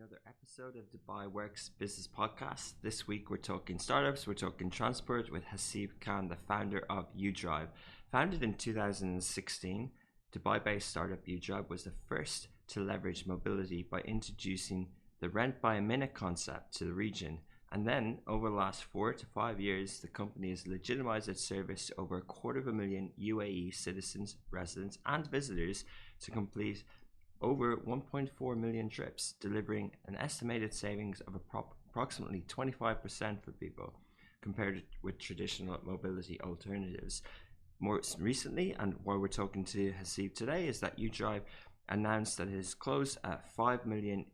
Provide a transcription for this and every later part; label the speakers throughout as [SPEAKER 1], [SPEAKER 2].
[SPEAKER 1] another episode of Dubai Works Business Podcast. This week we're talking startups, we're talking transport with Hasib Khan, the founder of Udrive. Founded in 2016, Dubai-based startup Udrive was the first to leverage mobility by introducing the rent by a minute concept to the region. And then, over the last 4 to 5 years, the company has legitimized its service to over 250,000 UAE citizens, residents, and visitors to complete over 1.4 million trips, delivering an estimated savings of approximately 25% for people compared with traditional mobility alternatives. More recently, and why we're talking to Hasib today, is that Udrive announced that it has closed a $5 million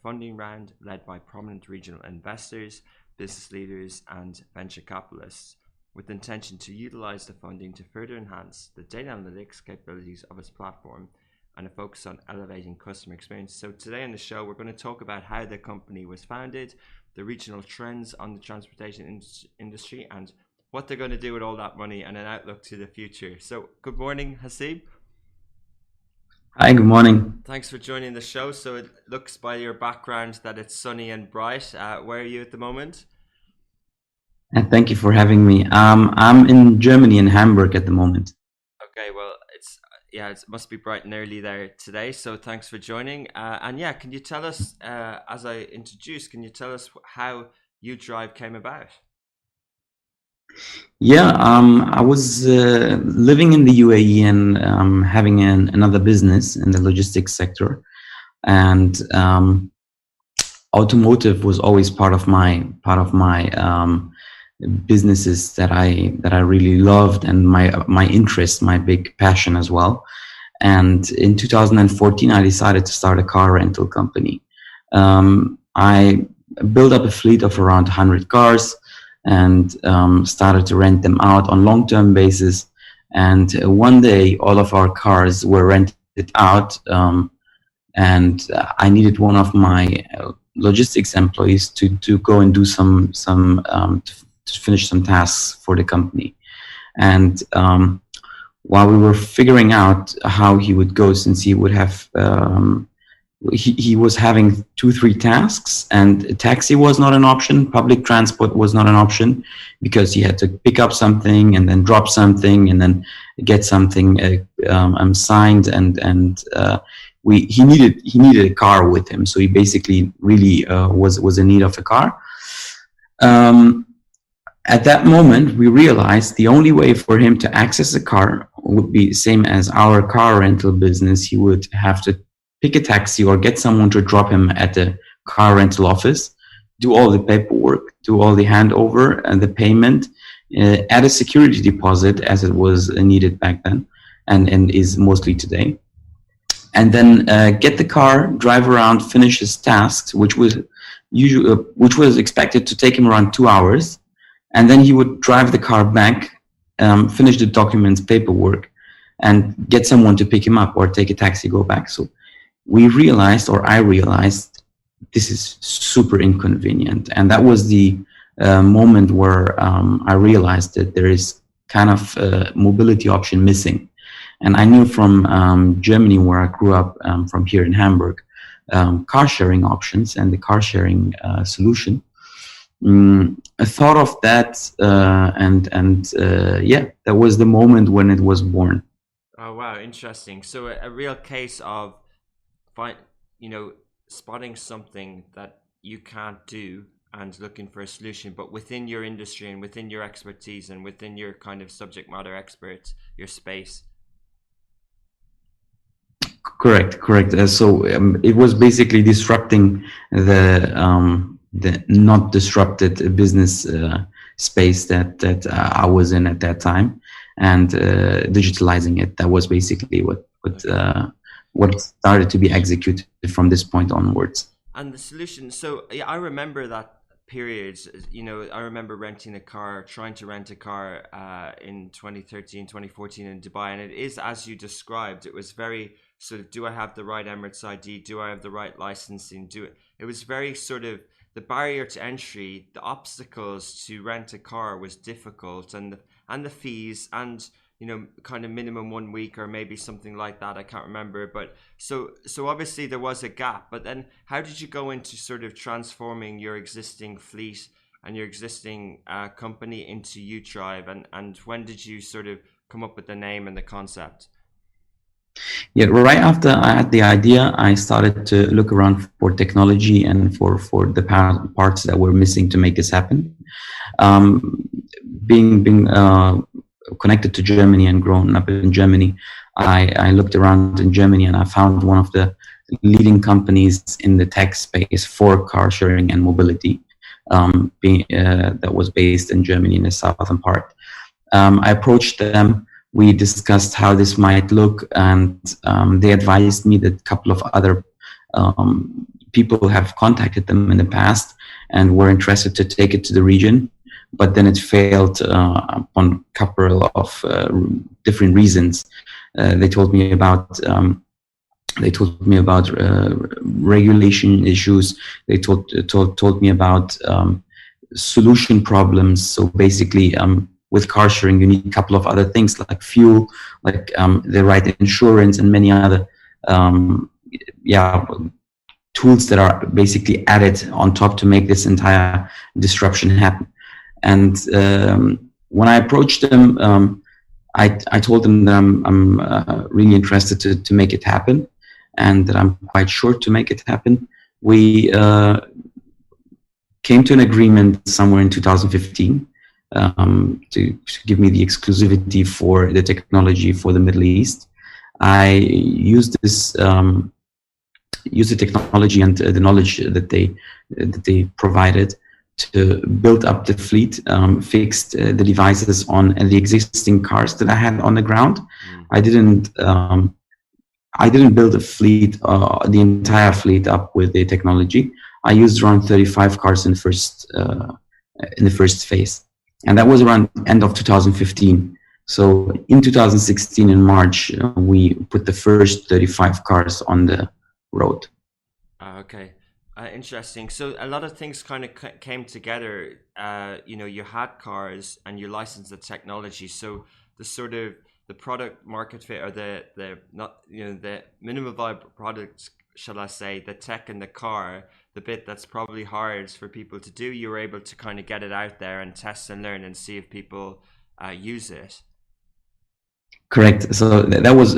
[SPEAKER 1] funding round led by prominent regional investors, business leaders, and venture capitalists, with the intention to utilize the funding to further enhance the data analytics capabilities of its platform and a focus on elevating customer experience. So today on the show, we're going to talk about how the company was founded, the regional trends on the transportation industry, and what they're going to do with all that money and an outlook to the future. So good morning, Hasib.
[SPEAKER 2] Hi, good morning.
[SPEAKER 1] Thanks for joining the show. So it looks by your background that it's sunny and bright. Where are you at the moment?
[SPEAKER 2] And thank you for having me. I'm in Germany, in Hamburg at the moment.
[SPEAKER 1] Okay, well, it must be bright and early there today. So thanks for joining. And yeah, can you tell us, as I introduced, can you tell us how Udrive came about?
[SPEAKER 2] Yeah, I was living in the UAE and having another business in the logistics sector, and automotive was always part of my businesses that I really loved, and my interest, my big passion as well. And in 2014, I decided to start a car rental company. I built up a fleet of around 100 cars and started to rent them out on long-term basis. And one day, all of our cars were rented out, and I needed one of my logistics employees to go and do to finish some tasks for the company. And while we were figuring out how he would go, since he would have he was having 2-3 tasks, and a taxi was not an option, public transport was not an option, because he had to pick up something and then drop something and then get something signed, and he needed a car with him, so he basically really was in need of a car. At that moment, we realized the only way for him to access a car would be the same as our car rental business. He would have to pick a taxi or get someone to drop him at the car rental office, do all the paperwork, do all the handover and the payment, add a security deposit as it was needed back then and is mostly today. And then get the car, drive around, finish his tasks, which was expected to take him around 2 hours. And then he would drive the car back, finish the documents, paperwork, and get someone to pick him up or take a taxi, go back. So we realized, or I realized, this is super inconvenient. And that was the moment where I realized that there is kind of a mobility option missing. And I knew from Germany, where I grew up, from here in Hamburg, car sharing options and the car sharing solution. I thought of that, yeah, that was the moment when it was born.
[SPEAKER 1] Oh wow, interesting. So a real case of spotting something that you can't do and looking for a solution, but within your industry and within your expertise and within your kind of subject matter expert, your space.
[SPEAKER 2] Correct. So it was basically disrupting the not disrupted business space that I was in at that time, and digitalizing it. That was basically what started to be executed from this point onwards.
[SPEAKER 1] And the solution. So yeah, I remember that period. I remember renting a car, trying to rent a car in 2013, 2014 in Dubai, and it is as you described. It was very sort of, do I have the right Emirates ID? Do I have the right licensing? It was very sort of, the barrier to entry, the obstacles to rent a car was difficult, and the fees, and kind of minimum 1 week or maybe something like that. I can't remember. But so obviously there was a gap. But then how did you go into sort of transforming your existing fleet and your existing company into Udrive, and when did you sort of come up with the name and the concept?
[SPEAKER 2] Yeah, right after I had the idea, I started to look around for technology and for the parts that were missing to make this happen. Um, being connected to Germany and grown up in Germany, I looked around in Germany and I found one of the leading companies in the tech space for car sharing and mobility, that was based in Germany in the southern part. I approached them. We discussed how this might look, and they advised me that a couple of other people have contacted them in the past and were interested to take it to the region, but then it failed on a couple of different reasons. They told me about regulation issues. They told me about solution problems. So basically, with car sharing, you need a couple of other things like fuel, like the right insurance, and many other tools that are basically added on top to make this entire disruption happen. And when I approached them, I told them that I'm really interested to make it happen, and that I'm quite sure to make it happen. We came to an agreement somewhere in 2015 to give me the exclusivity for the technology for the Middle East. I used the technology and the knowledge that they provided to build up the fleet, fixed the devices on the existing cars that I had on the ground. I didn't build a fleet, the entire fleet up with the technology. I used around 35 cars in the first phase, and that was around end of 2015. So in 2016, in March, we put the first 35 cars on the road.
[SPEAKER 1] Okay. Interesting. So a lot of things kind of came together. You had cars and you licensed the technology. So the sort of the product market fit, or the not the minimum viable products, shall I say, the tech in the car, the bit that's probably hard for people to do, you were able to kind of get it out there and test and learn and see if people use it.
[SPEAKER 2] Correct. So that was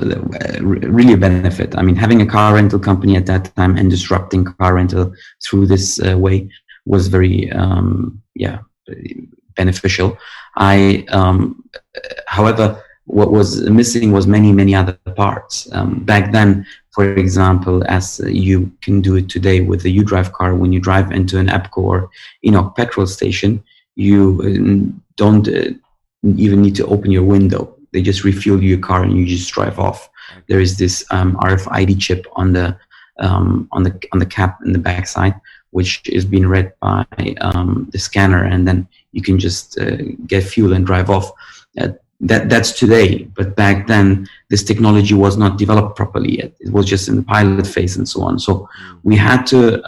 [SPEAKER 2] really a benefit. I mean, having a car rental company at that time and disrupting car rental through this way was very, beneficial. However, what was missing was many other parts. Back then, for example, as you can do it today with the Udrive car, when you drive into an EPCO or petrol station, you don't even need to open your window. They just refuel your car and you just drive off.
[SPEAKER 1] Okay.
[SPEAKER 2] There is this RFID chip on the cap in the backside, which is being read by the scanner, and then you can just get fuel and drive off. That's today, but back then this technology was not developed properly yet. It was just in the pilot phase and so on. So we had to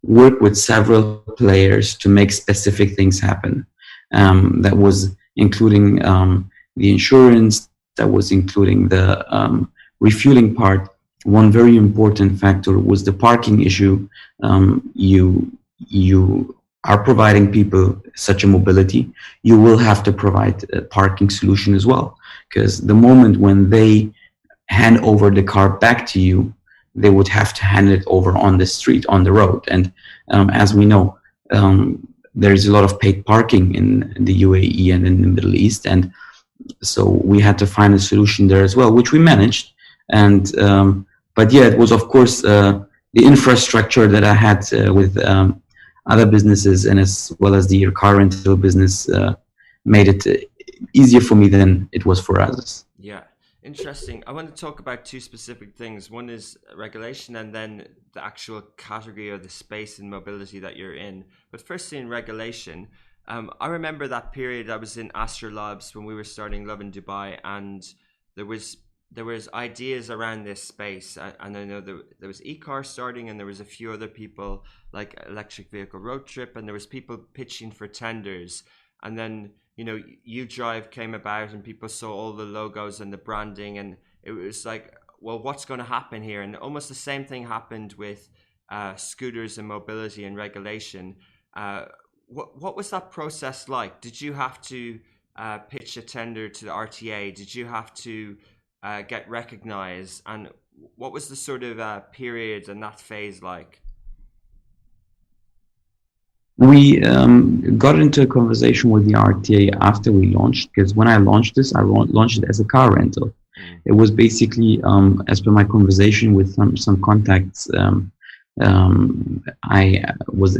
[SPEAKER 2] work with several players to make specific things happen. That was including the insurance, that was including the refueling part. One very important factor was the parking issue. You are providing people such a mobility, you will have to provide a parking solution as well. Because the moment when they hand over the car back to you, they would have to hand it over on the street, on the road. And as we know, there is a lot of paid parking in the UAE and in the Middle East, and so we had to find a solution there as well, which we managed. And but yeah, it was of course the infrastructure that I had with other businesses, and as well as the car rental business, made it easier for me than it was for others.
[SPEAKER 1] Yeah, interesting. I want to talk about two specific things. One is regulation, and then the actual category or the space and mobility that you're in. But firstly, in regulation, I remember that period. I was in Astra Labs when we were starting Love in Dubai, and there was ideas around this space, and I know there was e-car starting, and there was a few other people like Electric Vehicle Road Trip, and there was people pitching for tenders. and then Udrive came about, and people saw all the logos and the branding, and it was like, well, what's going to happen here? And almost the same thing happened with scooters and mobility and regulation. What was that process like? Did you have to pitch a tender to the RTA? Did you have to get recognized? And what was the sort of period and that phase like?
[SPEAKER 2] We got into a conversation with the RTA after we launched, because when I launched this, I launched it as a car rental. It was basically, as per my conversation with some contacts, I was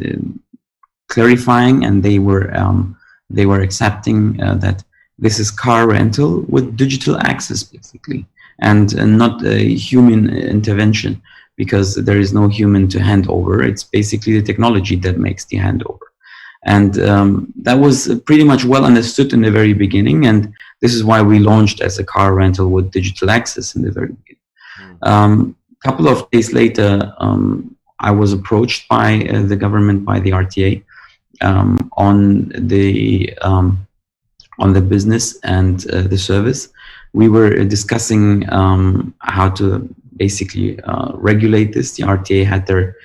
[SPEAKER 2] clarifying, and they were accepting that this is car rental with digital access, basically, and not a human intervention, because there is no human to hand over. It's basically the technology that makes the handover. And that was pretty much well understood in the very beginning. And this is why we launched as a car rental with digital access in the very beginning. A couple of days later, I was approached by the government, by the RTA, on the business and the service. We were discussing how to basically regulate this. The RTA had their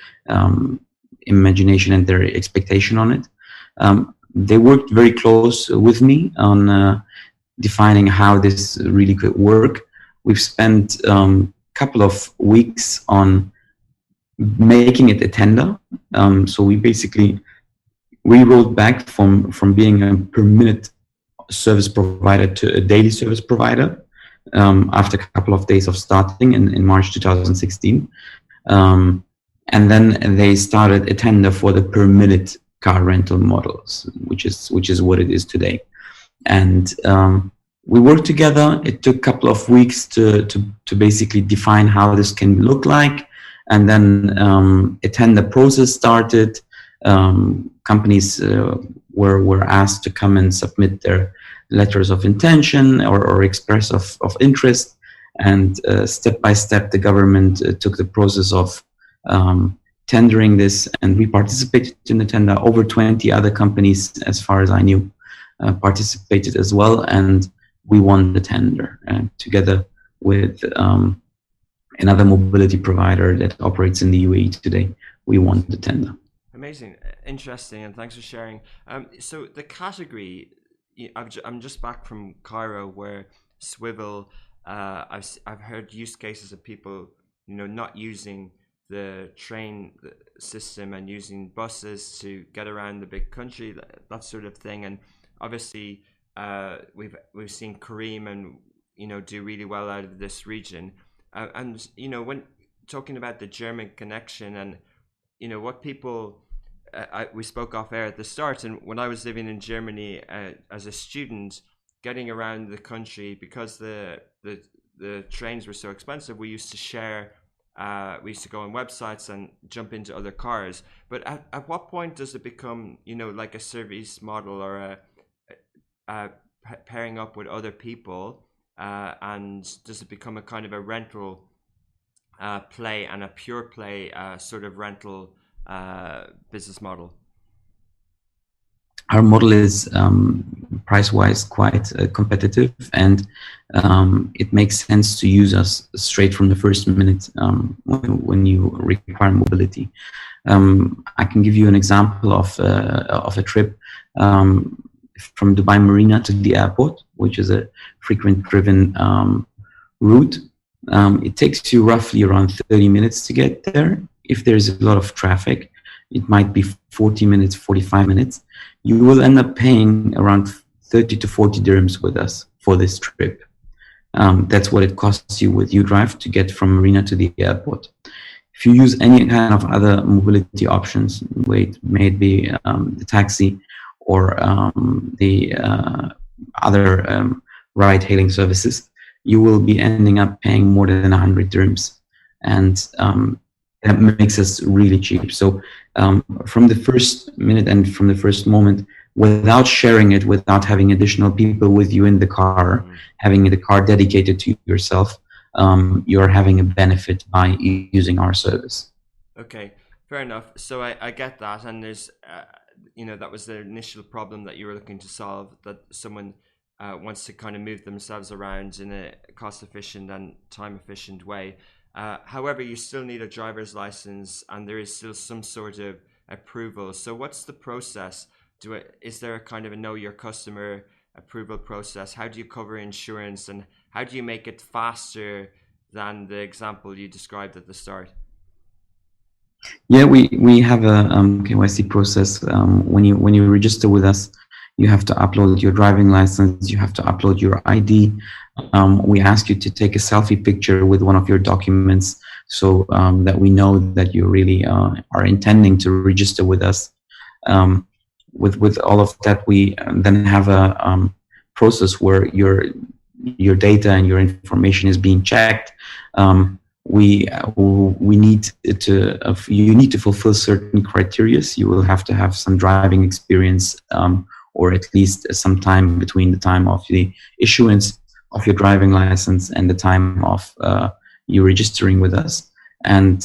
[SPEAKER 2] imagination and their expectation on it. They worked very close with me on defining how this really could work. We've spent a couple of weeks on making it a tender. So we basically rewrote back from being a per minute service provider to a daily service provider after a couple of days of starting in March 2016. And then they started a tender for the per minute car rental models, which is what it is today. And we worked together. It took a couple of weeks to basically define how this can look like. And then a tender process started. Companies were asked to come and submit their letters of intention or express of interest. And step by step, the government took the process of tendering this, and we participated in the tender. Over 20 other companies, as far as I knew, participated as well, and we won the tender together with another mobility provider that operates in the UAE today. We won the tender.
[SPEAKER 1] Amazing, interesting, and thanks for sharing. So the category, I'm just back from Cairo, where Swivel, I've heard use cases of people, not using the train system and using buses to get around the big country, that sort of thing. And obviously, we've seen Kareem and do really well out of this region. And when talking about the German connection and what people. We spoke off air at the start, and when I was living in Germany as a student, getting around the country, because the trains were so expensive, we used to share. We used to go on websites and jump into other cars. But at what point does it become, like a service model or a pairing up with other people, and does it become a kind of a rental play and a pure play sort of rental business model?
[SPEAKER 2] Our model is price-wise quite competitive, and it makes sense to use us straight from the first minute when you require mobility. I can give you an example of a trip from Dubai Marina to the airport, which is a frequent driven route. It takes you roughly around 30 minutes to get there. If there's a lot of traffic, it might be 40 minutes, 45 minutes. You will end up paying around 30 to 40 dirhams with us for this trip. That's what it costs you with Udrive to get from Marina to the airport. If you use any kind of other mobility options, may it be the taxi or the other ride-hailing services, you will be ending up paying more than 100 dirhams. And that makes us really cheap. So from the first minute and from the first moment, without sharing it, without having additional people with you in the car, having the car dedicated to yourself, you're having a benefit by using our service.
[SPEAKER 1] Okay, fair enough. So I get that, and there's that was the initial problem that you were looking to solve, that someone wants to kind of move themselves around in a cost efficient and time efficient way. However, you still need a driver's license, and there is still some sort of approval. So what's the process? Is there a kind of a know your customer approval process? How do you cover insurance, and how do you make it faster than the example you described at the start?
[SPEAKER 2] Yeah, we have a KYC process. When you register with us, you have to upload your driving license. You have to upload your ID. We ask you to take a selfie picture with one of your documents, so that we know that you really are intending to register with us. With all of that, we then have a process where your data and your information is being checked. We need to you need to fulfill certain criteria. You will have to have some driving experience, or at least some time between the time of the issuance of your driving license and the time of you registering with us. And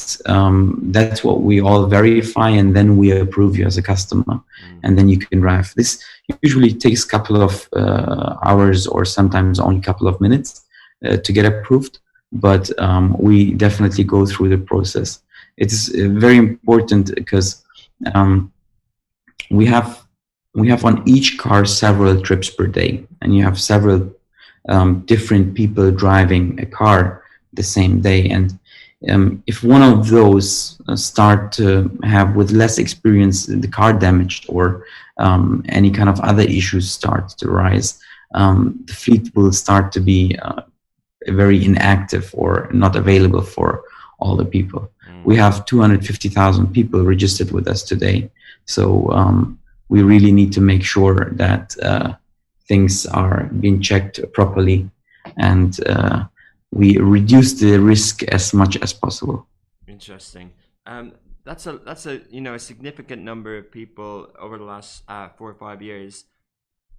[SPEAKER 2] that's what we all verify, and then we approve you as a customer, and then you can drive. This usually takes a couple of hours, or sometimes only a couple of minutes to get approved, but we definitely go through the process. It's very important because we have on each car several trips per day, and you have several different people driving a car the same day. And if one of those start to have, with less experience, the car damaged, or any kind of other issues start to rise, the fleet will start to be very inactive or not available for all the people. We have 250,000 people registered with us today. So we really need to make sure that things are being checked properly, and we reduce the risk as much as possible.
[SPEAKER 1] Interesting. That's a significant number of people over the last 4 or 5 years.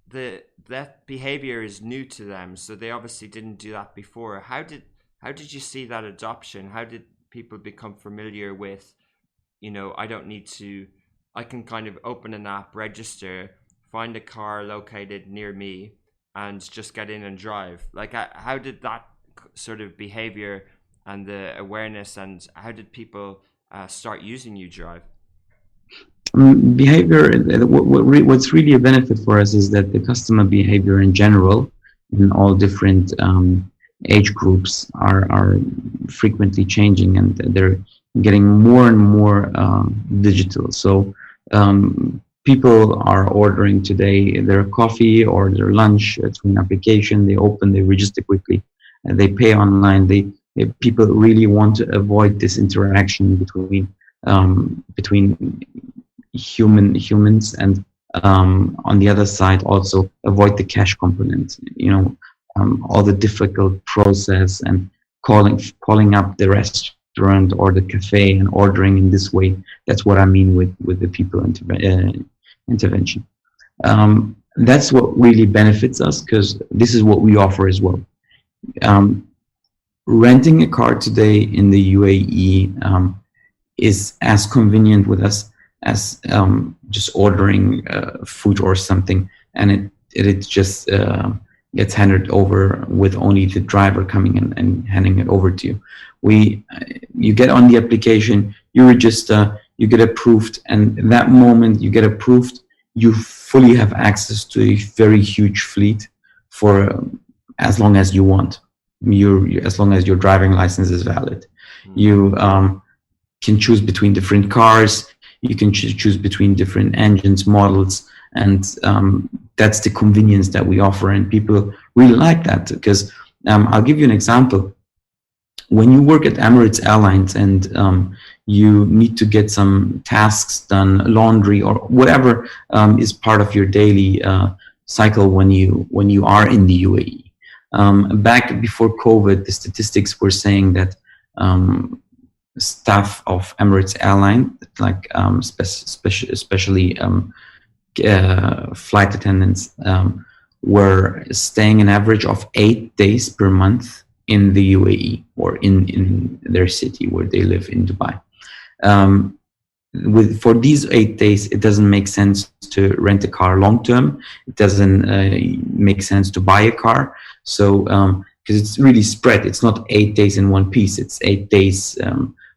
[SPEAKER 1] That behavior is new to them, so they obviously didn't do that before. How did you see that adoption? How did people become familiar with, I can kind of open an app, register, find a car located near me, and just get in and drive? Like, how did that sort of behavior and the awareness, and how did people start using Udrive?
[SPEAKER 2] Behavior, what's really a benefit for us is that the customer behavior in general, in all different age groups, are frequently changing, and they're getting more and more digital. So people are ordering today their coffee or their lunch through an application. They open, they register quickly, and they pay online. People really want to avoid this interaction between humans, and on the other side also avoid the cash component. All the difficult process and calling up the restaurant or the cafe and ordering in this way. That's what I mean with the people intervention. That's what really benefits us, because this is what we offer as well. Renting a car today in the UAE is as convenient with us as just ordering food or something, and it just gets handed over with only the driver coming in and handing it over to you. You get on the application, you register, you get approved, and that moment you get approved, you fully have access to a very huge fleet for as long as you want. As long as your driving license is valid, you can choose between different cars. You can choose between different engines, models, and that's the convenience that we offer, and people really like that. Because I'll give you an example. When you work at Emirates Airlines and you need to get some tasks done, laundry or whatever is part of your daily cycle when you are in the UAE. Back before COVID, the statistics were saying that staff of Emirates Airline, like especially flight attendants, were staying an average of 8 days per month in the UAE, or in their city where they live in Dubai. for these 8 days, it doesn't make sense to rent a car long term. It doesn't make sense to buy a car. So because it's really spread, it's not 8 days in one piece. It's 8 days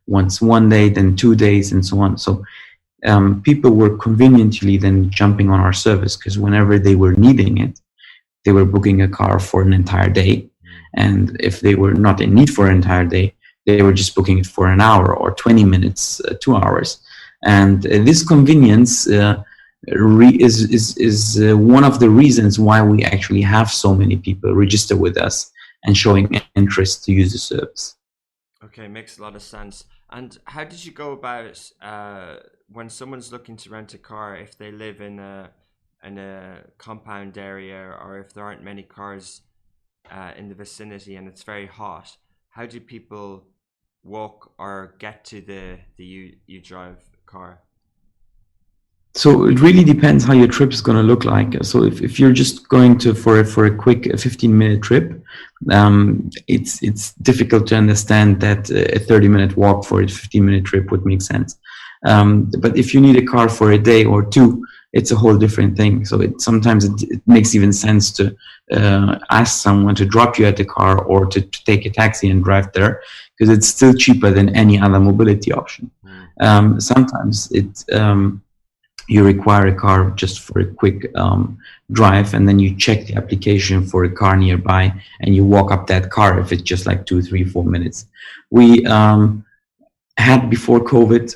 [SPEAKER 2] once one day, then 2 days, and so on. So people were conveniently then jumping on our service, because whenever they were needing it, they were booking a car for an entire day. And if they were not in need for an entire day, they were just booking it for an hour or 20 minutes, 2 hours. And this convenience is one of the reasons why we actually have so many people register with us and showing interest to use the service.
[SPEAKER 1] Okay, makes a lot of sense. And how did you go about when someone's looking to rent a car, if they live in a compound area, or if there aren't many cars in the vicinity and it's very hot, how do people walk or get to the Udrive car?
[SPEAKER 2] So it really depends how your trip is going to look like. So if you're just going to for a quick 15-minute trip, it's difficult to understand that a 30-minute walk for a 15-minute trip would make sense. But if you need a car for a day or two, it's a whole different thing. So sometimes it makes even sense to ask someone to drop you at the car, or to take a taxi and drive there, because it's still cheaper than any other mobility option. Sometimes you require a car just for a quick drive, and then you check the application for a car nearby and you walk up that car if it's just like 2, 3, 4 minutes. We had before COVID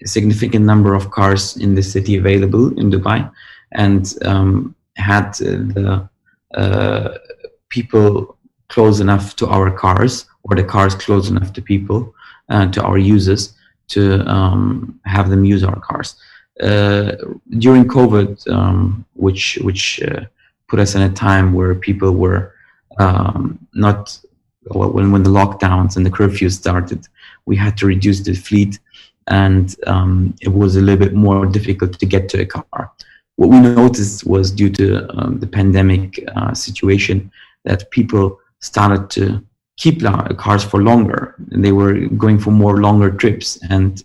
[SPEAKER 2] a significant number of cars in the city available in Dubai, and had the people close enough to our cars, or the cars close enough to people, to our users, to have them use our cars. During COVID, which put us in a time where people were not, when the lockdowns and the curfews started, we had to reduce the fleet, and it was a little bit more difficult to get to a car. What we noticed was, due to the pandemic situation, that people started to keep cars for longer, and they were going for more longer trips, and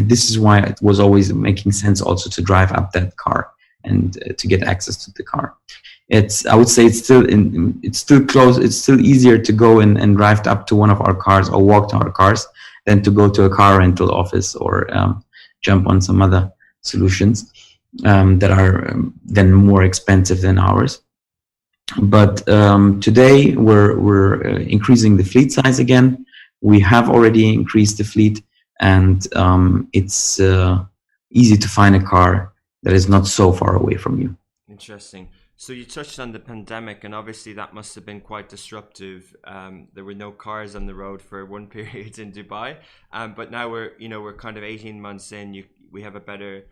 [SPEAKER 2] this is why it was always making sense also to drive up that car and to get access to the car. I would say it's still close. It's still easier to go and drive up to one of our cars or walk to our cars than to go to a car rental office, or jump on some other solutions that are then more expensive than ours. But today we're increasing the fleet size again. We have already increased the fleet, and it's easy to find a car that is not so far away from you.
[SPEAKER 1] Interesting. So you touched on the pandemic, and obviously that must have been quite disruptive. There were no cars on the road for one period in Dubai, but now we're kind of 18 months in. We have a better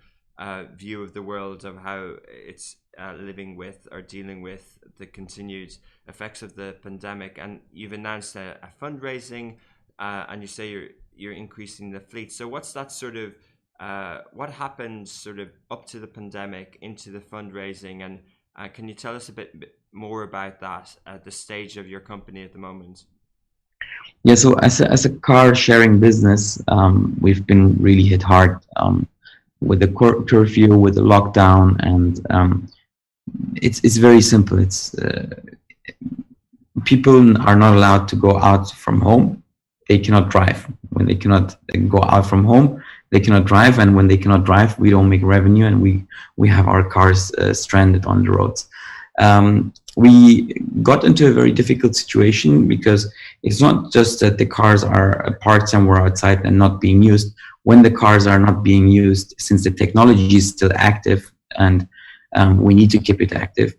[SPEAKER 1] view of the world, of how it's living with or dealing with the continued effects of the pandemic. And you've announced a fundraising, and you say you're increasing the fleet. So what's that sort of what happened sort of up to the pandemic into the fundraising, and can you tell us a bit more about that at the stage of your company at the moment?
[SPEAKER 2] Yeah, so as a car sharing business, we've been really hit hard with the curfew, with the lockdown, and it's very simple. It's people are not allowed to go out from home. They cannot drive. When they cannot go out from home, they cannot drive, and when they cannot drive, we don't make revenue, and we have our cars stranded on the roads. We got into a very difficult situation, because it's not just that the cars are parked somewhere outside and not being used. When the cars are not being used, since the technology is still active, and we need to keep it active,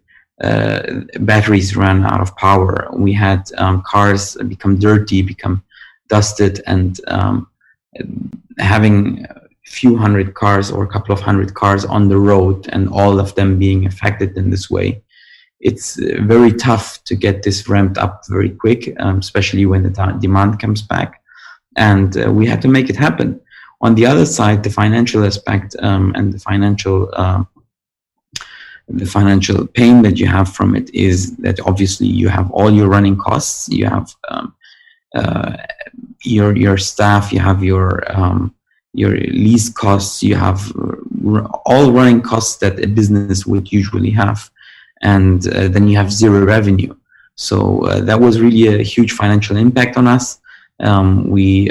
[SPEAKER 2] batteries ran out of power. We had cars become dirty, become dusted, and having a few hundred cars or a couple of hundred cars on the road, and all of them being affected in this way, it's very tough to get this ramped up very quick, especially when the demand comes back. And we had to make it happen. On the other side, the financial aspect and the financial pain that you have from it is that obviously you have all your running costs, you have your staff, you have your your lease costs, you have all running costs that a business would usually have, and then you have zero revenue. So that was really a huge financial impact on us. We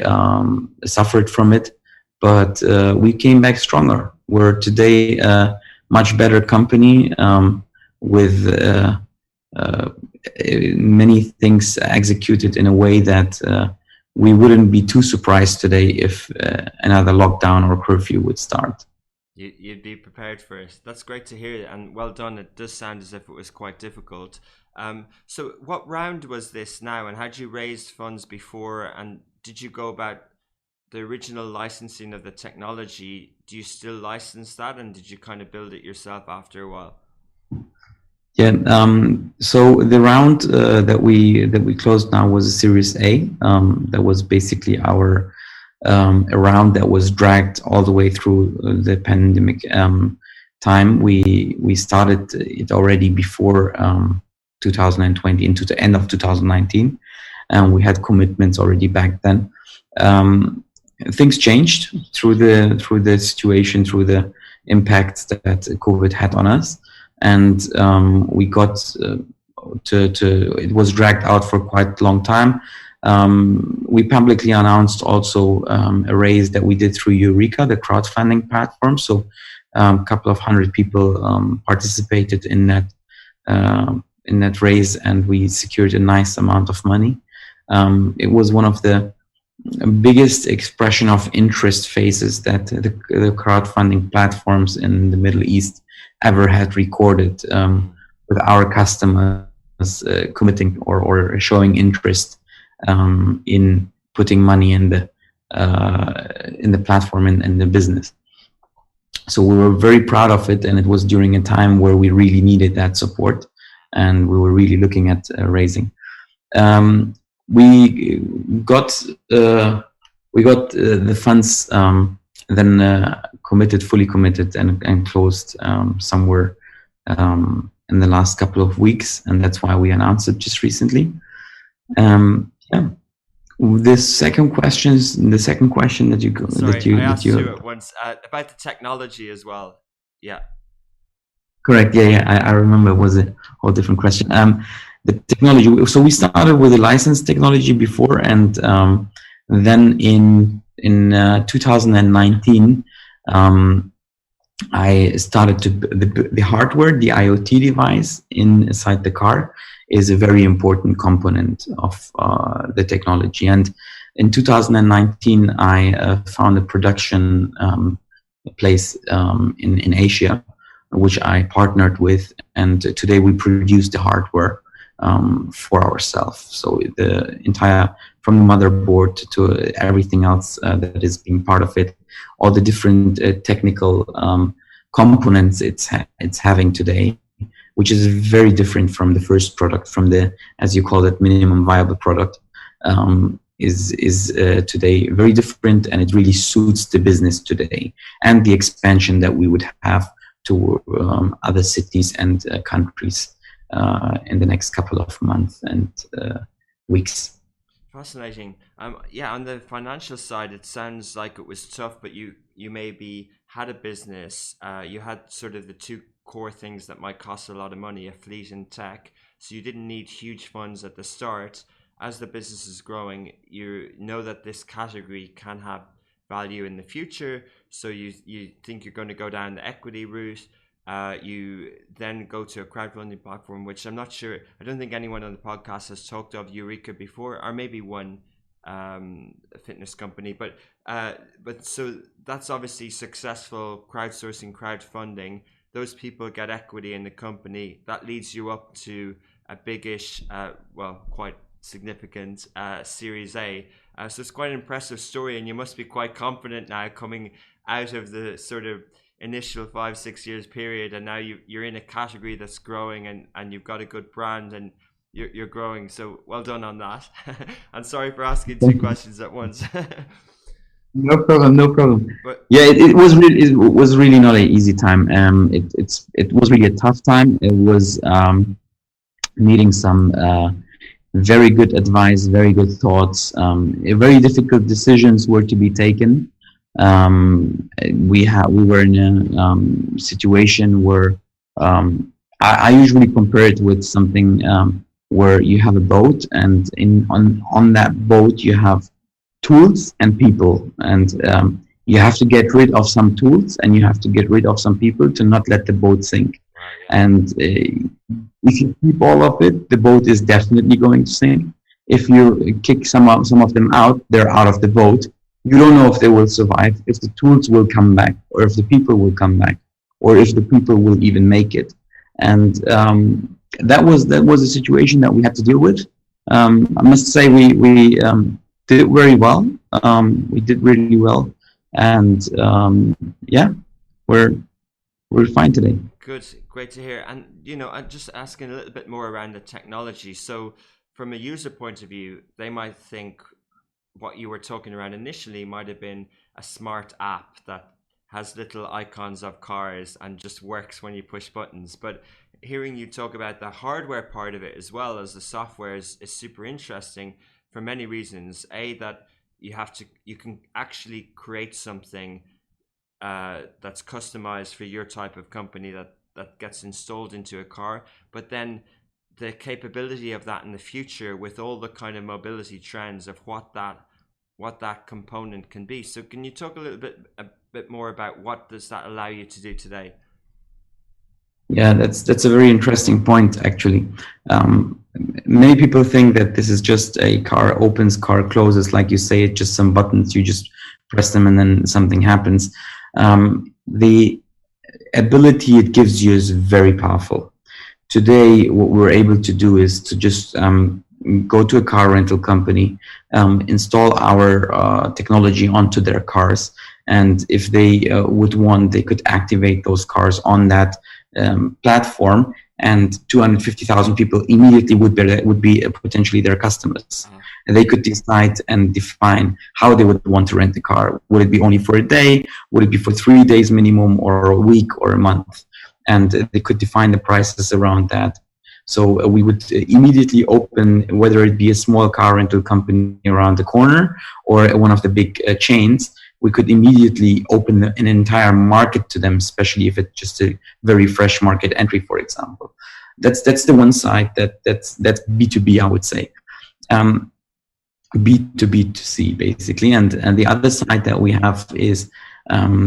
[SPEAKER 2] suffered from it, but we came back stronger. We're today a much better company, with many things executed in a way that we wouldn't be too surprised today if another lockdown or curfew would start.
[SPEAKER 1] You'd be prepared for it. That's great to hear, and well done. It does sound as if it was quite difficult. So what round was this now, and had you raised funds before, and did you go about the original licensing of the technology? Do you still license that, and did you kind of build it yourself after a while?
[SPEAKER 2] Yeah. So the round that we closed now was a Series A. That was basically our a round that was dragged all the way through the pandemic time. We started it already before 2020 into the end of 2019, and we had commitments already back then. Things changed through the situation, through the impact that COVID had on us, and we got it was dragged out for quite a long time. We publicly announced also a raise that we did through Eureka, the crowdfunding platform. So a couple of hundred people participated in that raise, and we secured a nice amount of money. It was one of the biggest expression of interest phases that the crowdfunding platforms in the Middle East ever had recorded, with our customers committing or showing interest in putting money in the platform and in the business. So we were very proud of it, and it was during a time where we really needed that support, and we were really looking at raising. We got the funds then fully committed and closed somewhere in the last couple of weeks, and that's why we announced it just recently. Yeah. The second question that you
[SPEAKER 1] Sorry, I asked you at once about the technology as well. Yeah.
[SPEAKER 2] Correct. Yeah. I remember. It was a whole different question. The technology. So we started with the licensed technology before, and then in 2019, I started to the hardware, the IoT device inside the car is a very important component of the technology. And in 2019, I found a production place in Asia, which I partnered with, and today we produce the hardware for ourselves. So the entire, from the motherboard to everything else that is being part of it, all the different technical components it's having today, which is very different from the first product, from the, as you call it, minimum viable product, is today very different, and it really suits the business today and the expansion that we would have to other cities and countries in the next couple of months and weeks.
[SPEAKER 1] Fascinating. Yeah, on the financial side, it sounds like it was tough, but you maybe had a business. You had sort of the two core things that might cost a lot of money, a fleet and tech. So you didn't need huge funds at the start. As the business is growing, you know that this category can have value in the future. So you think you're going to go down the equity route. You then go to a crowdfunding platform, which I'm not sure, I don't think anyone on the podcast has talked of Eureka before, or maybe one fitness company, but so that's obviously successful crowdsourcing, crowdfunding. Those people get equity in the company. That leads you up to a biggish, quite significant Series A. So it's quite an impressive story, and you must be quite confident now coming out of the sort of initial 5-6 years period, and now you're in a category that's growing, and you've got a good brand, and you're growing. So well done on that. And sorry for asking two questions at once.
[SPEAKER 2] No problem.
[SPEAKER 1] But
[SPEAKER 2] yeah, it was really not an easy time. It was really a tough time. It was needing some very good advice, very good thoughts. Very difficult decisions were to be taken. We were in a situation where I usually compare it with something where you have a boat, and on that boat you have tools and people, and you have to get rid of some tools and you have to get rid of some people to not let the boat sink.
[SPEAKER 1] Wow, yeah.
[SPEAKER 2] And if you keep all of it, the boat is definitely going to sink. If you kick some of them out, they're out of the boat. You don't know if they will survive, if the tools will come back, or if the people will come back, or if the people will even make it. And that was a situation that we had to deal with. I must say we did it very well. We did really well, and yeah, we're we're fine today.
[SPEAKER 1] Good, great to hear. And I'm just asking a little bit more around the technology. So, from a user point of view, they might think what you were talking around initially might have been a smart app that has little icons of cars and just works when you push buttons. But hearing you talk about the hardware part of it as well as the software is super interesting for many reasons. A, that you can actually create something that's customized for your type of company that gets installed into a car, but then the capability of that in the future with all the kind of mobility trends of what that component can be. So can you talk a bit more about what does that allow you to do today?
[SPEAKER 2] Yeah, that's a very interesting point, actually. Um, Many people think that this is just a car opens, car closes, like you say, it's just some buttons, you just press them and then something happens. The ability it gives you is very powerful. Today, what we're able to do is to just go to a car rental company, install our technology onto their cars, and if they would want, they could activate those cars on that platform, and 250,000 people immediately would be potentially their customers.
[SPEAKER 1] Uh,
[SPEAKER 2] And they could decide and define how they would want to rent the car. Would it be only for a day? Would it be for 3 days minimum, or a week, or a month? And they could define the prices around that. So we would immediately open, whether it be a small car rental company around the corner or one of the big chains, we could immediately open an entire market to them, especially if it's just a very fresh market entry, for example. That's the one side that's B2B, I would say. Um, B2B to C, basically, and the other side that we have is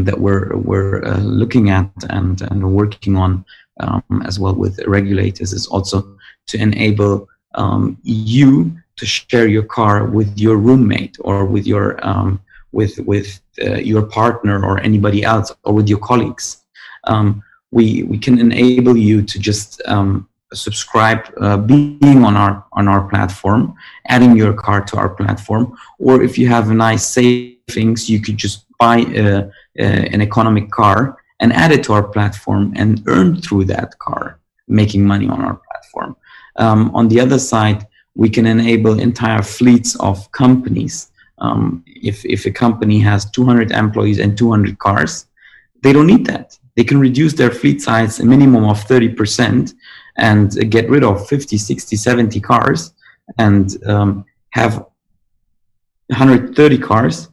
[SPEAKER 2] that we're looking at and working on as well with regulators, is also to enable you to share your car with your roommate, or with your partner, or anybody else, or with your colleagues. We can enable you to just subscribe, being on our platform, adding your car to our platform, or if you have nice savings, you could just buy an economic car and add it to our platform and earn through that car, making money on our platform. On the other side, we can enable entire fleets of companies. If a company has 200 employees and 200 cars, they don't need that. They can reduce their fleet size a minimum of 30% and get rid of 50, 60, 70 cars, and have 130 cars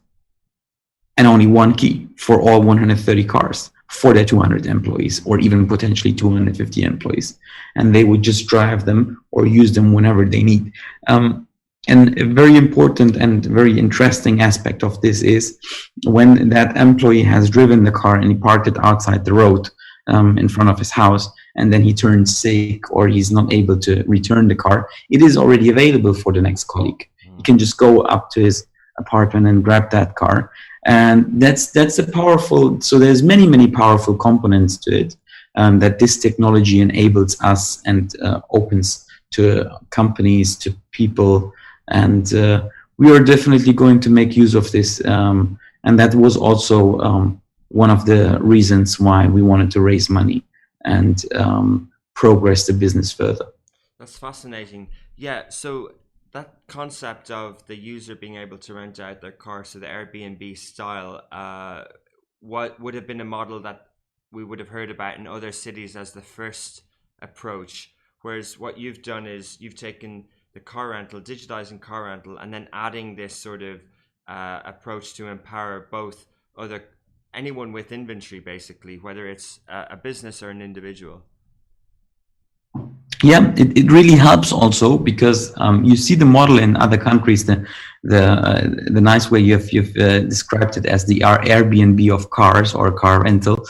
[SPEAKER 2] and only one key for all 130 cars for their 200 employees, or even potentially 250 employees. And they would just drive them or use them whenever they need. And a very important and very interesting aspect of this is when that employee has driven the car and he parked it outside the road in front of his house, and then he turns sick or he's not able to return the car, it is already available for the next colleague. He can just go up to his apartment and grab that car. And that's a powerful, so there's many powerful components to it that this technology enables us and opens to companies, to people. And we are definitely going to make use of this. And that was also one of the reasons why we wanted to raise money and progress the business further.
[SPEAKER 1] That's fascinating. Yeah, so that concept of the user being able to rent out their car, so the Airbnb style, what would have been a model that we would have heard about in other cities as the first approach. Whereas what you've done is you've taken the car rental, digitizing car rental, and then adding this sort of approach to empower both other anyone with inventory, basically, whether it's a business or an individual?
[SPEAKER 2] Yeah, it really helps also because you see the model in other countries. The nice way you've described it as the Airbnb of cars or car rental.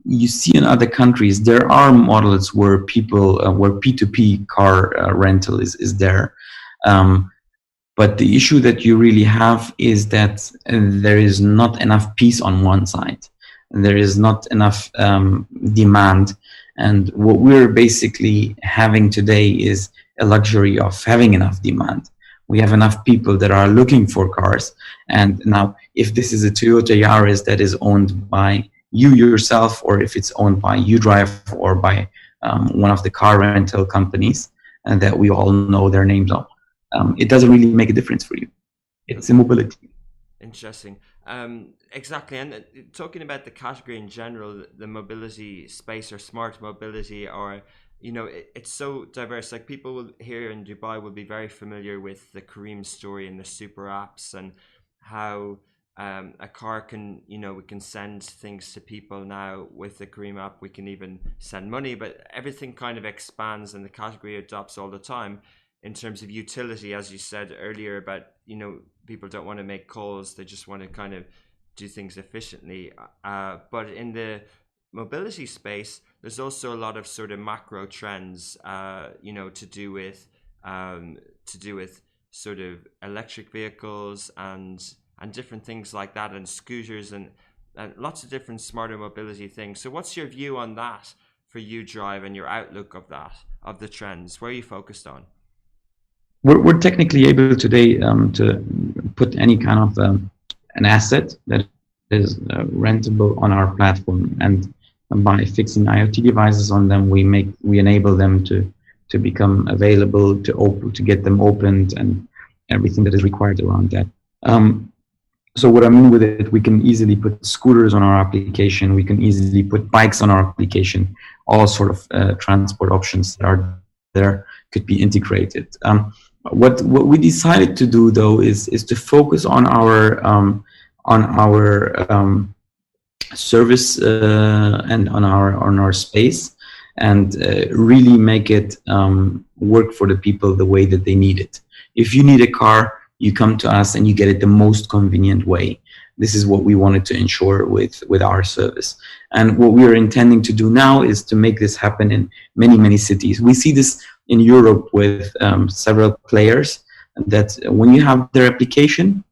[SPEAKER 2] You see in other countries there are models where people where P2P car rental is there. But the issue that you really have is that there is not enough peace on one side. There is not enough demand. And what we're basically having today is a luxury of having enough demand. We have enough people that are looking for cars. And now, if this is a Toyota Yaris that is owned by you yourself, or if it's owned by Udrive or by one of the car rental companies, and that we all know their names of, it doesn't really make a difference for you. It's a mobility.
[SPEAKER 1] Interesting. Exactly. And talking about the category in general, the mobility space or smart mobility, or, it's so diverse. Like, people here in Dubai will be very familiar with the Kareem story and the super apps, and how a car can, we can send things to people now with the Kareem app. We can even send money, but everything kind of expands and the category adopts all the time in terms of utility, as you said earlier, about, people don't want to make calls, they just want to kind of do things efficiently. But in the mobility space, there's also a lot of sort of macro trends, to do with sort of electric vehicles and different things like that, and scooters, and lots of different smarter mobility things. So what's your view on that for Udrive, and your outlook of that, of the trends? Where are you focused on?
[SPEAKER 2] We're technically able today to put any kind of an asset that is rentable on our platform, and by fixing IoT devices on them, we enable them to become available, to get them opened, and everything that is required around that. So what I mean with it, we can easily put scooters on our application, we can easily put bikes on our application, all sort of transport options that are there could be integrated. What we decided to do, though, is to focus on our service and on our space, and really make it work for the people the way that they need it. If you need a car, you come to us and you get it the most convenient way. This is what we wanted to ensure with our service. And what we are intending to do now is to make this happen in many cities. We see this in Europe with several players, that when you have their application,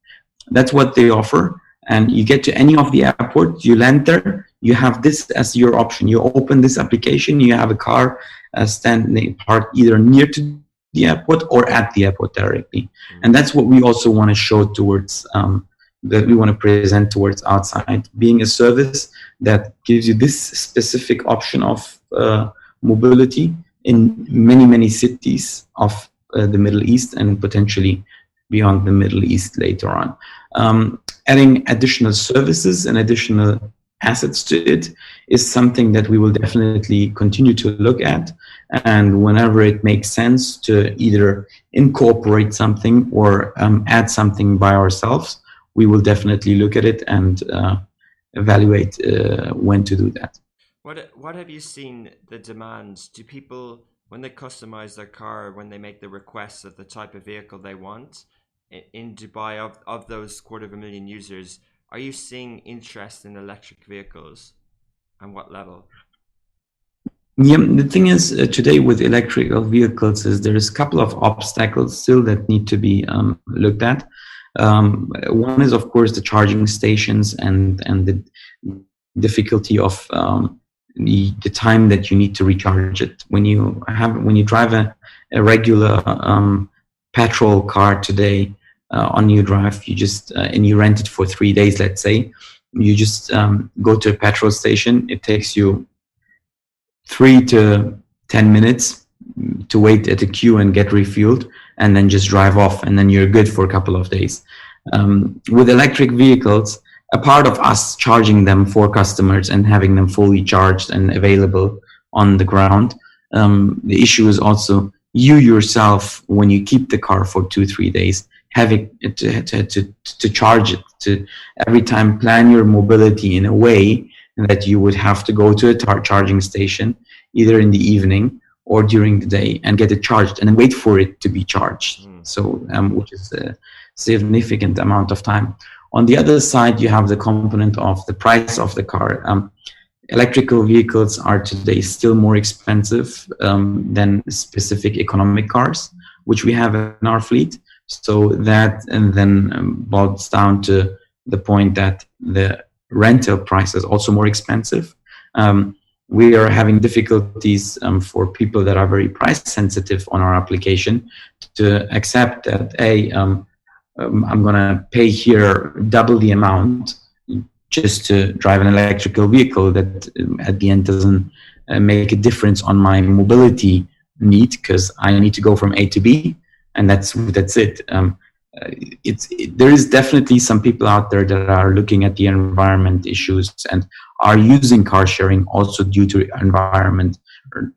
[SPEAKER 2] that's what they offer. And you get to any of the airports, you land there, you have this as your option. You open this application, you have a car standing parked either near to the airport or at the airport directly. And that's what we also want to show towards, that we want to present towards outside, being a service that gives you this specific option of mobility in many cities of the Middle East, and potentially beyond the Middle East later on. Adding additional services and additional assets to it is something that we will definitely continue to look at, and whenever it makes sense to either incorporate something or add something by ourselves, we will definitely look at it and evaluate when to do that.
[SPEAKER 1] What have you seen the demands? Do people, when they customize their car, when they make the requests of the type of vehicle they want in Dubai, of those 250,000 users, are you seeing interest in electric vehicles, and what level?
[SPEAKER 2] Yeah, the thing is, today with electrical vehicles, is there is a couple of obstacles still that need to be looked at. One is, of course, the charging stations and the difficulty of the time that you need to recharge it. When you drive a regular petrol car today on Udrive, you just and you rent it for 3 days, let's say, you just go to a petrol station. It takes you 3 to 10 minutes to wait at a queue and get refueled, and then just drive off, and then you're good for a couple of days. With electric vehicles, a part of us charging them for customers and having them fully charged and available on the ground, the issue is also you yourself, when you keep the car for 2-3 days, have it to charge it, to every time plan your mobility in a way that you would have to go to a charging station either in the evening or during the day and get it charged and then wait for it to be charged. So which is a significant amount of time. On the other side, you have the component of the price of the car. Electrical vehicles are today still more expensive than specific economic cars, which we have in our fleet. So that and then boils down to the point that the rental price is also more expensive. We are having difficulties for people that are very price sensitive on our application to accept that, I'm going to pay here double the amount just to drive an electrical vehicle that at the end doesn't make a difference on my mobility need, because I need to go from A to B, and that's it. There is definitely some people out there that are looking at the environment issues and are using car sharing also due to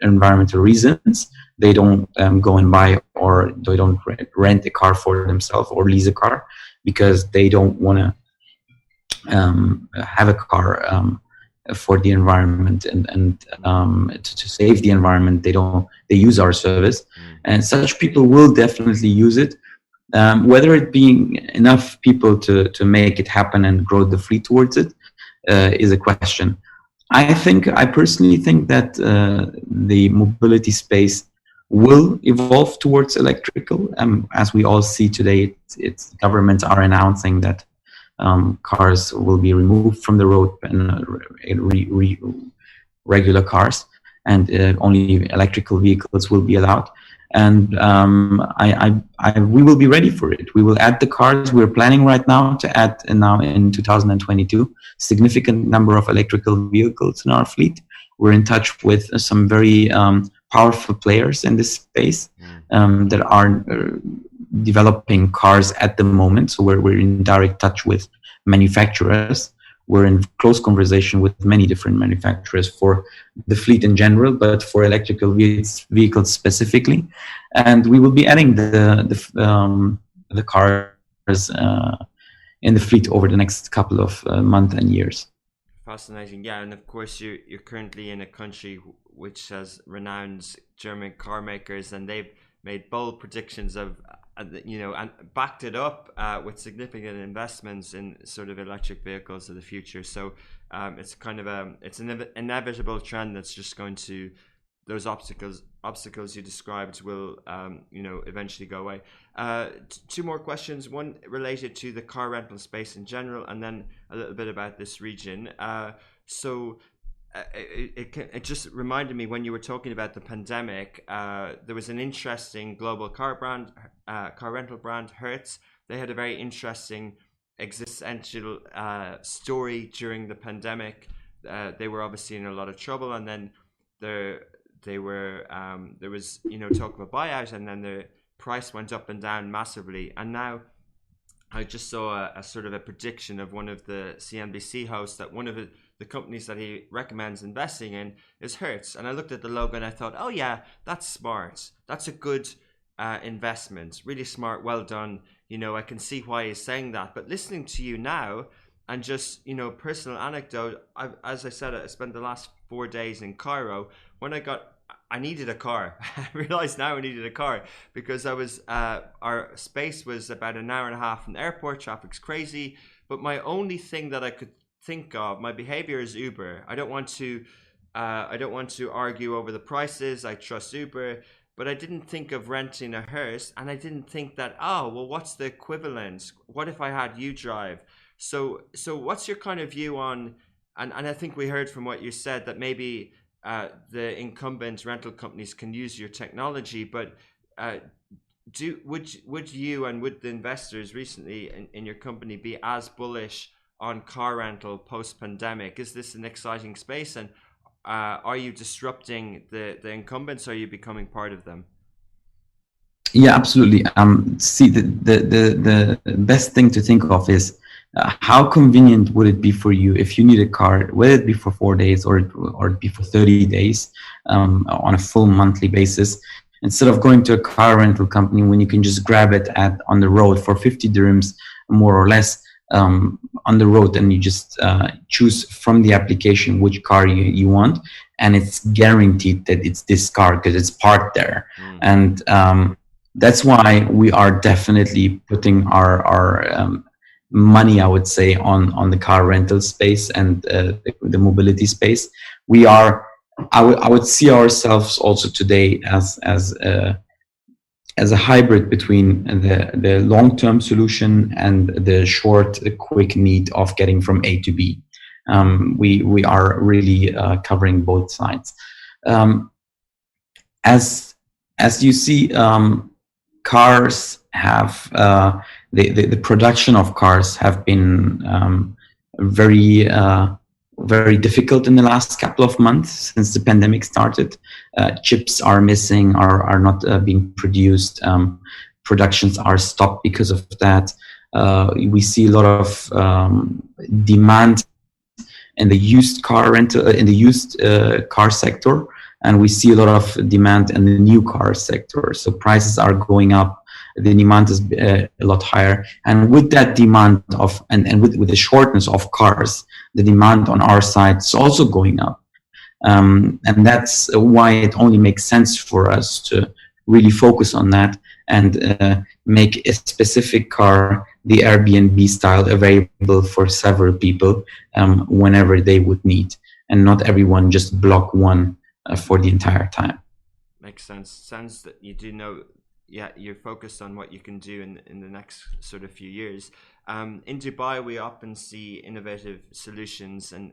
[SPEAKER 2] environmental reasons. They don't go and buy, or they don't rent a car for themselves or lease a car because they don't want to have a car for the environment and to save the environment. They use our service, and such people will definitely use it. Whether it being enough people to make it happen and grow the fleet towards it is a question. I personally think that the mobility space will evolve towards electrical. As we all see today, governments are announcing that cars will be removed from the road and regular cars, and only electrical vehicles will be allowed. And we will be ready for it. We will add the cars. We're planning right now to add now in 2022 significant number of electrical vehicles in our fleet. We're in touch with some very powerful players in this space that are developing cars at the moment. So we're in direct touch with manufacturers. We're in close conversation with many different manufacturers for the fleet in general, but for electrical vehicles specifically. And we will be adding the cars in the fleet over the next couple of months and years.
[SPEAKER 1] Fascinating, yeah. And of course, you're currently in a country which has renowned German car makers, and they've made bold predictions of, and backed it up with significant investments in sort of electric vehicles of the future. So it's kind of it's an inevitable trend that's just going to, those obstacles you described will eventually go away. Two more questions, one related to the car rental space in general, and then a little bit about this region. It just reminded me, when you were talking about the pandemic, there was an interesting global car rental brand, Hertz. They had a very interesting existential story during the pandemic. They were obviously in a lot of trouble, and then there was talk of a buyout, and then the price went up and down massively. And now I just saw a sort of a prediction of one of the CNBC hosts that one of the companies that he recommends investing in is Hertz. And I looked at the logo and I thought, oh yeah, that's smart. That's a good investment. Really smart. Well done. I can see why he's saying that. But listening to you now, and just, personal anecdote, as I said, I spent the last 4 days in Cairo. When I needed a car. I realized now I needed a car because our space was about an hour and a half from the airport. Traffic's crazy. But my only thing that I could think of, my behavior is Uber. I don't want to argue over the prices. I trust Uber, but I didn't think of renting a hearse, and I didn't think that, what's the equivalent? What if I had Udrive? So what's your kind of view on, and I think we heard from what you said that maybe the incumbent rental companies can use your technology, but would you and would the investors recently in your company be as bullish on car rental post-pandemic? Is this an exciting space, and are you disrupting the incumbents, or are you becoming part of them?
[SPEAKER 2] Yeah, absolutely. See, the best thing to think of is how convenient would it be for you if you need a car, whether it be for 4 days or it be for 30 days on a full monthly basis, instead of going to a car rental company when you can just grab it on the road for 50 dirhams, more or less, on the road, and you just choose from the application which car you want, and it's guaranteed that it's this car because it's parked there. And that's why we are definitely putting our money, I would say, on the car rental space and the mobility space. We are, I would see ourselves also today as a hybrid between the long-term solution and the short, quick need of getting from A to B. We are really covering both sides. As you see, cars have the production of cars have been very difficult in the last couple of months since the pandemic started. Chips are missing, are not being produced. Productions are stopped because of that. We see a lot of demand in the used car rental, in the used car sector, and we see a lot of demand in the new car sector. So prices are going up. The demand is a lot higher, and with that demand of and with the shortness of cars, the demand on our side is also going up, and that's why it only makes sense for us to really focus on that and make a specific car, the Airbnb style, available for several people whenever they would need, and not everyone just block one for the entire time.
[SPEAKER 1] Makes sense. Sounds that you do know. Yeah, you're focused on what you can do in the next sort of few years. In Dubai, we often see innovative solutions, and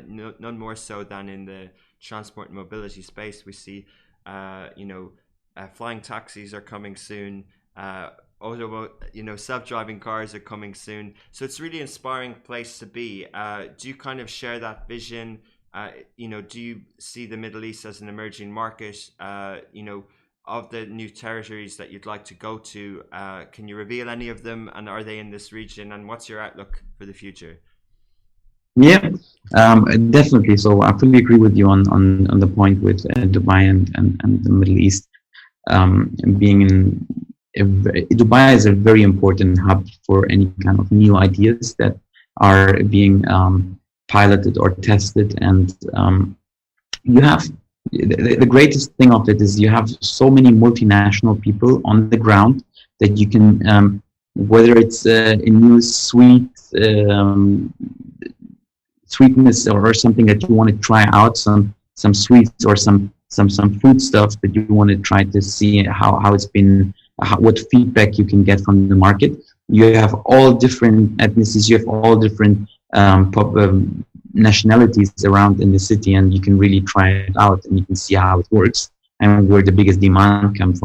[SPEAKER 1] none more so than in the transport and mobility space. We see, flying taxis are coming soon. Self-driving cars are coming soon. So it's really inspiring place to be. Do you kind of share that vision? Do you see the Middle East as an emerging market? Of the new territories that you'd like to go to, can you reveal any of them, and are they in this region, and what's your outlook for the future?
[SPEAKER 2] Yeah, definitely. So I fully agree with you on the point with Dubai and the Middle East. Dubai is a very important hub for any kind of new ideas that are being piloted or tested, and you have the greatest thing of it is you have so many multinational people on the ground that you can, whether it's a new sweetness or something that you want to try out, some sweets or some food stuff that you want to try to see how it's been, what feedback you can get from the market. You have all different ethnicities, you have all different nationalities around in the city, and you can really try it out and you can see how it works and where the biggest demand comes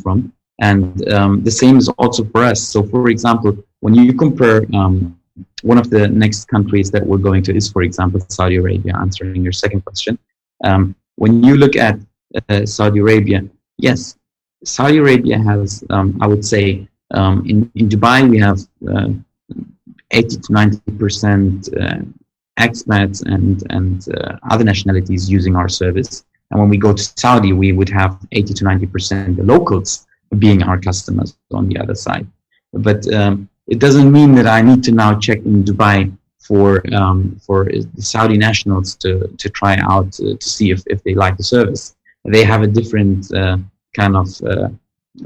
[SPEAKER 2] from. And the same is also for us. So for example, when you compare one of the next countries that we're going to is, for example, Saudi Arabia, answering your second question. When you look at Saudi Arabia, yes, Saudi Arabia has, I would say, in Dubai we have 80 to 90% expats and other nationalities using our service. And when we go to Saudi, we would have 80 to 90% the locals being our customers on the other side. But it doesn't mean that I need to now check in Dubai for the Saudi nationals to try out to see if they like the service. They have a different kind of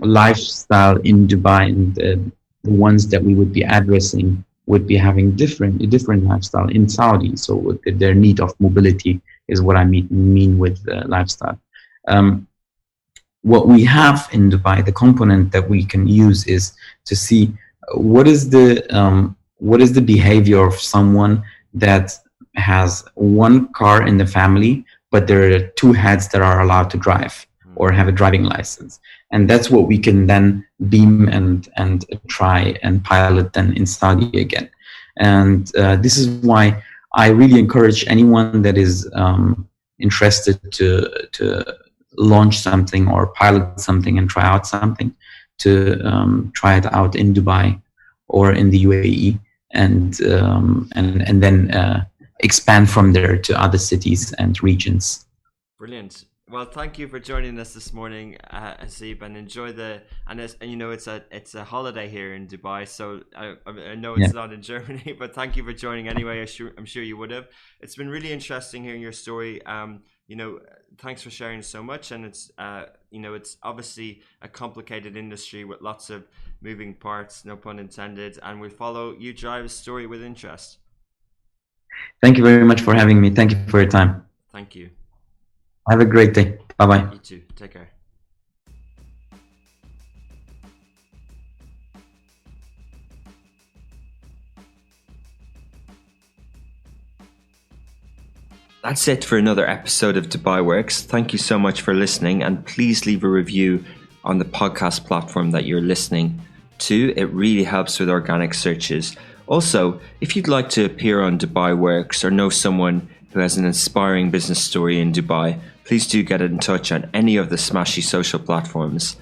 [SPEAKER 2] lifestyle in Dubai, and the ones that we would be addressing would be having a different lifestyle in Saudi. So their need of mobility is what I mean with lifestyle. What we have in Dubai, the component that we can use is to see what is the behavior of someone that has one car in the family, but there are two heads that are allowed to drive or have a driving license. And that's what we can then beam and try and pilot then in Saudi again. And this is why I really encourage anyone that is interested to launch something or pilot something and try out something to try it out in Dubai or in the UAE, and then expand from there to other cities and regions.
[SPEAKER 1] Brilliant. Well, thank you for joining us this morning, Hasib, and enjoy it's a holiday here in Dubai, so I know
[SPEAKER 2] Yeah.
[SPEAKER 1] it's not in Germany, but thank you for joining anyway. I'm sure you would have. It's been really interesting hearing your story. Thanks for sharing so much, and it's obviously a complicated industry with lots of moving parts, no pun intended, and we follow Udrive's story with interest.
[SPEAKER 2] Thank you very much for having me. Thank you for your time.
[SPEAKER 1] Thank you.
[SPEAKER 2] Have a great day. Bye bye.
[SPEAKER 1] You too. Take care. That's it for another episode of Dubai Works. Thank you so much for listening, and please leave a review on the podcast platform that you're listening to. It really helps with organic searches. Also, if you'd like to appear on Dubai Works or know someone who has an inspiring business story in Dubai, please do get in touch on any of the smashy social platforms.